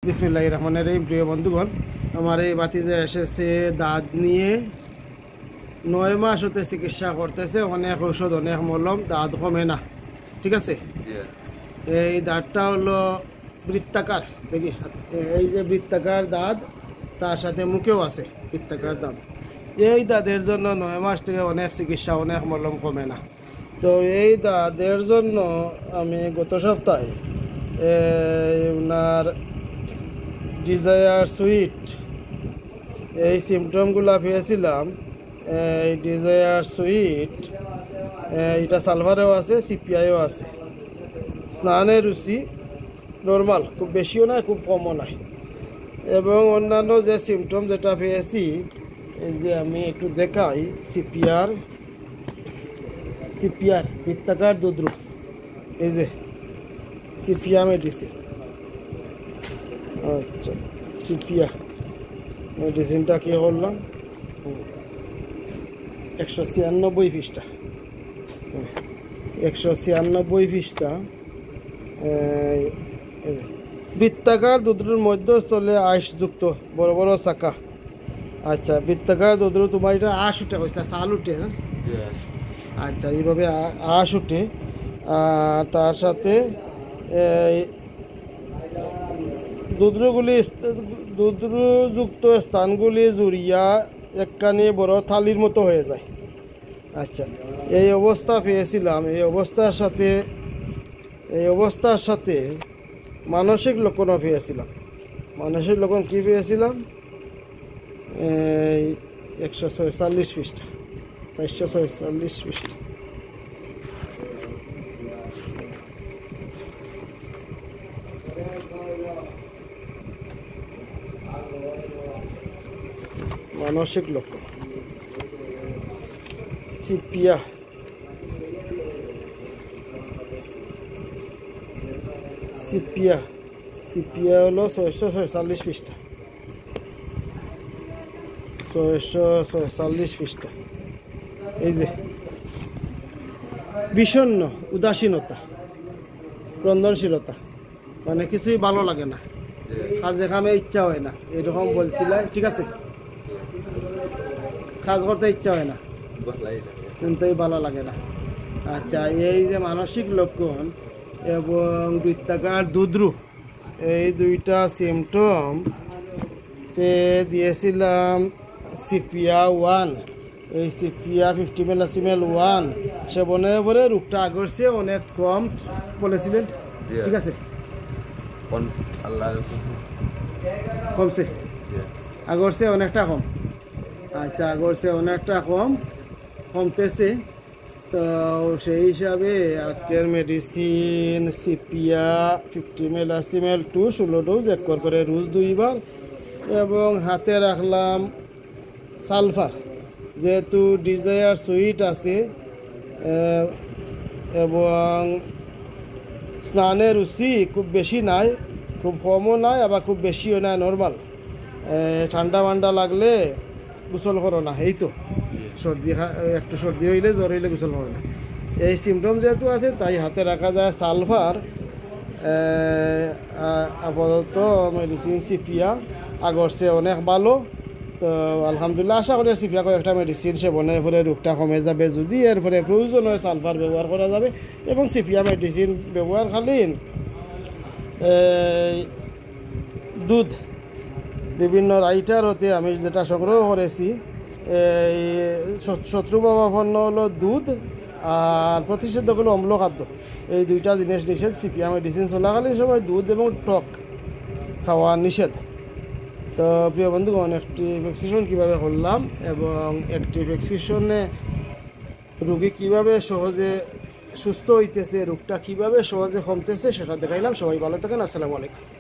বিসমিল্লাহির রহমানির রহিম। প্রিয় বন্ধুগণ, আমার এই বাতিজা এসেছে দাঁত নিয়ে 9 মাস হতে চিকিৎসা করতেছে, অনেক ঔষধ অনেক মলম, দাঁত কমে না। ঠিক আছে, এই দাঁতটা হলো বৃত্তাকার, দেখি এই যে বৃত্তাকার দাঁত, তার সাথে মুখেও আছে বৃত্তাকার দাঁত। এই দাঁতের জন্য 9 মাস থেকে অনেক চিকিৎসা অনেক মলম কমে না। তো এই দাঁতের জন্য আমি গত সপ্তাহে ওনার ডিজায়ার সুইট এই সিমটমগুলো পেয়েছিলাম। এই ডিজায়ার সুইট এটা সালভারেও আছে, সিপিআইও আছে। স্নানের রুচি নর্মাল, খুব বেশিও নয় খুব কমও নয়। এবং অন্যান্য যে সিমটম যেটা পেয়েছি, এই যে আমি একটু দেখাই, সিপিআর বৃত্তাকার দুধরূপ, এই যে সিপিয়া মেডিসিন। আচ্ছা, সিপিয়া মেডিসিনটা কি করলাম, 196 পৃষ্ঠা, 196 পৃষ্ঠা। বৃত্তাকার দুধরুর মধ্যস্থলে আঁশযুক্ত বড় বড় চাকা। আচ্ছা, বৃত্তাকার দুধরু তোমার এটা আঁশ উঠে, হয়েছে চাল উঠে, হ্যাঁ? আচ্ছা, এইভাবে আঁশ উঠে, তার সাথে দুধরুযুক্ত স্থানগুলি জুড়িয়া একখানি বড় থালির মতো হয়ে যায়। আচ্ছা, এই অবস্থা পেয়েছিলাম। এই অবস্থার সাথে মানসিক লক্ষণও পেয়েছিলাম। মানসিক লক্ষণ কী পেয়েছিলাম? 146 পৃষ্ঠা, 446 পৃষ্ঠা। মানসিক লক্ষণ সিপিয়া হলো 646 পৃষ্ঠা, 646 পৃষ্ঠা। এই যে বিষণ্ণ, উদাসীনতা, ক্রন্দনশীলতা, মানে কিছুই ভালো লাগে না, কাজে কামে ইচ্ছা হয় না, এরকম বলছিল। ঠিক আছে, কাজ করতে ইচ্ছা হয় না, কিন্তু ভালো লাগে না। আচ্ছা, এই যে মানসিক লক্ষণ এবং বৃত্তাকার দুধরু, এই দুইটা সিমটম দিয়েছিলাম সিপিয়া 1। এই সিপিয়া 50 মিলিসিমেল 1 সেবনের পরে রোগটা আগের চেয়ে অনেক কম বলেছিলেন। ঠিক আছে, কমছে, আগের চেয়ে অনেকটা কম। আচ্ছা, আগের চেয়ে অনেকটা কমতেছে। তো সেই হিসাবে আজকের মেডিসিন সিপিয়া 50 মিলিসিমেল 2 16 ডোজ, 1 করে রোজ 2 বার। এবং হাতে রাখলাম সালফার, যেহেতু ডিজায়ার সুইট আছে এবং স্নানের রুচি খুব বেশি নাই, খুব কমও নাই, আবার খুব বেশিও নাই, নর্মাল। ঠান্ডা মান্ডা লাগলে গোসল করো না, এই তো একটু সর্দি হইলে জ্বর হইলে গোসল করে না। এই সিমটম যেহেতু আছে, তাই হাতে রাখা যায় সালফার। আপাতত মেডিসিন সিপিয়া আগর চেয়ে অনেক ভালো। তো আলহামদুলিল্লাহ, আশা করি সিপিয়া কয়েকটা মেডিসিন সেবনের পরে রোগটা কমে যাবে। যদি এর পরে প্রয়োজন হয় সালফার ব্যবহার করা যাবে। এবং সিপিয়া মেডিসিন ব্যবহারকালীন দুধ, বিভিন্ন রাইটার হতে আমি যেটা সংগ্রহ করেছি, এই শত্রুভাবাপন্ন হলো দুধ, আর প্রতিষেধক হলো অম্ল খাদ্য। এই দুইটা জিনিস নিষেধ। সিপিয়া মেডিসিন চলাকালীন সময় দুধ এবং টক খাওয়া নিষেধ। তো প্রিয় বন্ধুগণ, একটি ভ্যাকসিনেশন কীভাবে করলাম এবং একটি ভ্যাকসিনেশনে রোগী কীভাবে সহজে সুস্থ হইতেছে, রোগটা কীভাবে সহজে কমতেছে, সেটা দেখাইলাম। সবাই ভালো থাকেন। আসসালামু আলাইকুম।